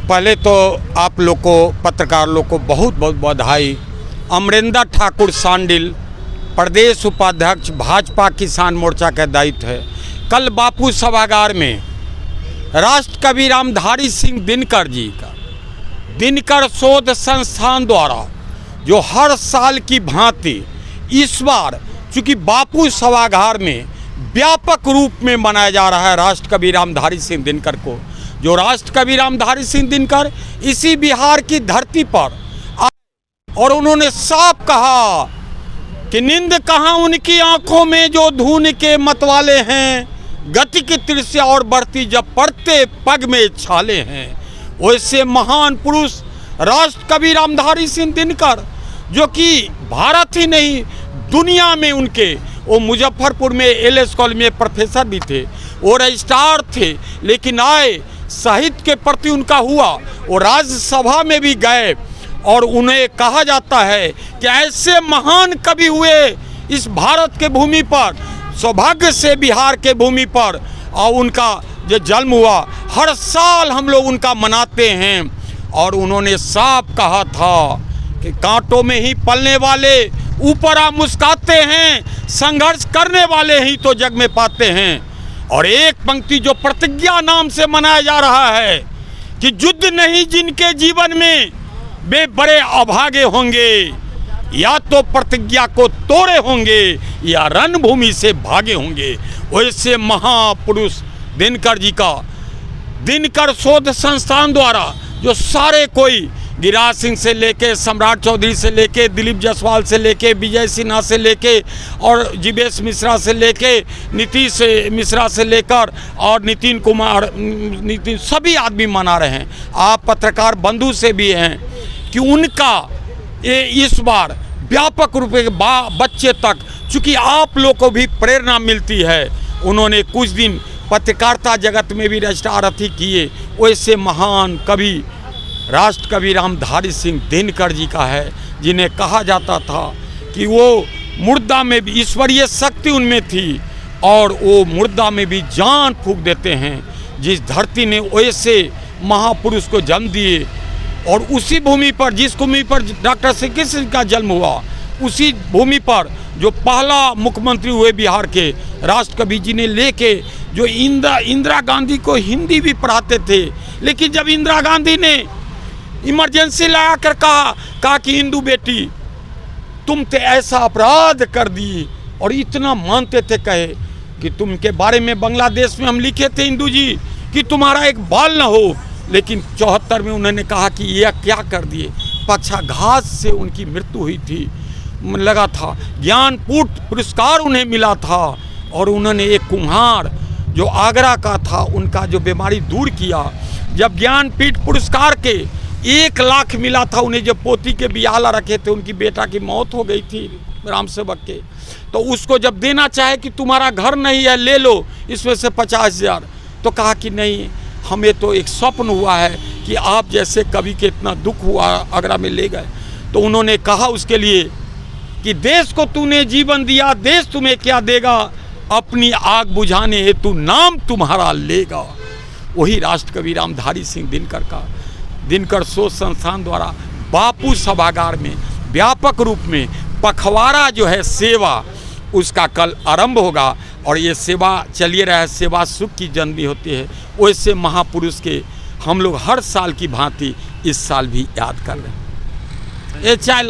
पहले तो आप लोग को, पत्रकार लोग को बहुत बहुत बधाई। अमरिंदर ठाकुर सांडिल प्रदेश उपाध्यक्ष भाजपा किसान मोर्चा का दायित्व है। कल बापू सभागार में राष्ट्रकवि रामधारी सिंह दिनकर जी का दिनकर शोध संस्थान द्वारा जो हर साल की भांति इस बार चूँकि बापू सभागार में व्यापक रूप में मनाया जा रहा है राष्ट्रकवि रामधारी सिंह दिनकर को, जो राष्ट्रकवि रामधारी सिंह दिनकर इसी बिहार की धरती पर और उन्होंने साफ कहा कि नींद कहाँ उनकी आंखों में जो धून के मतवाले हैं, गति की तृष्णा और बढ़ती जब पड़ते पग में छाले हैं। वैसे महान पुरुष राष्ट्रकवि रामधारी सिंह दिनकर, जो कि भारत ही नहीं दुनिया में उनके, वो मुजफ्फरपुर में एलएस कॉलेज में प्रोफेसर भी थे, वो रजिस्ट्रार थे, लेकिन आए साहित्य के प्रति उनका हुआ, वो राज्यसभा में भी गए और उन्हें कहा जाता है कि ऐसे महान कवि हुए इस भारत के भूमि पर, सौभाग्य से बिहार के भूमि पर, और उनका जो जन्म हुआ हर साल हम लोग उनका मनाते हैं। और उन्होंने साफ कहा था कि कांटों में ही पलने वाले ऊपर आ मुस्काते हैं, संघर्ष करने वाले ही तो जग में पाते हैं। और एक पंक्ति जो प्रतिज्ञा नाम से मनाया जा रहा है कि युद्ध नहीं जिनके जीवन में वे बड़े अभागे होंगे, या तो प्रतिज्ञा को तोड़े होंगे या रणभूमि से भागे होंगे। वैसे महापुरुष दिनकर जी का दिनकर शोध संस्थान द्वारा जो सारे कोई गिरिराज सिंह से लेके, सम्राट चौधरी से लेके, दिलीप जायसवाल से लेके, विजय सिन्हा से लेके और जीवेश मिश्रा से लेके, नीतीश मिश्रा से लेकर और नितिन कुमार, सभी आदमी मना रहे हैं। आप पत्रकार बंधु से भी हैं कि उनका ये इस बार व्यापक रूप से बच्चे तक, चूँकि आप लोग को भी प्रेरणा मिलती है, उन्होंने कुछ दिन पत्रकारिता जगत में भी रजिस्ट्रार किए। वैसे महान कवि राष्ट्रकवि रामधारी सिंह दिनकर जी का है, जिन्हें कहा जाता था कि वो मुर्दा में भी ईश्वरीय शक्ति उनमें थी और वो मुर्दा में भी जान फूंक देते हैं। जिस धरती ने वैसे महापुरुष को जन्म दिए और उसी भूमि पर, जिस भूमि पर डॉक्टर श्री कृष्ण का जन्म हुआ, उसी भूमि पर जो पहला मुख्यमंत्री हुए बिहार के राष्ट्रकवि जी ने लेके, जो इंदिरा गांधी को हिंदी भी पढ़ाते थे, लेकिन जब इंदिरा गांधी ने इमरजेंसी लगा कर कहा कि हिंदू बेटी तुम तो ऐसा अपराध कर दी, और इतना मानते थे, कहे कि तुम के बारे में बांग्लादेश में हम लिखे थे हिंदू जी कि तुम्हारा एक बाल ना हो, लेकिन 74 में उन्होंने कहा कि यह क्या कर दिए, पक्षाघात से उनकी मृत्यु हुई थी, लगा था। ज्ञानपीठ पुरस्कार उन्हें मिला था और उन्होंने एक कुम्हार जो आगरा का था उनका जो बीमारी दूर किया। जब ज्ञानपीठ पुरस्कार के 1 लाख मिला था उन्हें, जब पोती के बियाला रखे थे, उनकी बेटा की मौत हो गई थी राम सेवक के, तो उसको जब देना चाहे कि तुम्हारा घर नहीं है ले लो इसमें से 50,000, तो कहा कि नहीं, हमें तो एक स्वप्न हुआ है कि आप जैसे कवि के इतना दुख हुआ आगरा में ले गए। तो उन्होंने कहा उसके लिए कि देश को तूने जीवन दिया, देश तुम्हें क्या देगा, अपनी आग बुझाने हेतु नाम तुम्हारा लेगा। वही राष्ट्रकवि रामधारी सिंह दिनकर का दिनकर शोध संस्थान द्वारा बापू सभागार में व्यापक रूप में पखवाड़ा जो है सेवा, उसका कल आरंभ होगा और ये सेवा चलिए रहा है। सेवा सुख की जननी होती है। वैसे महापुरुष के हम लोग हर साल की भांति इस साल भी याद कर रहे हैं। ये चाय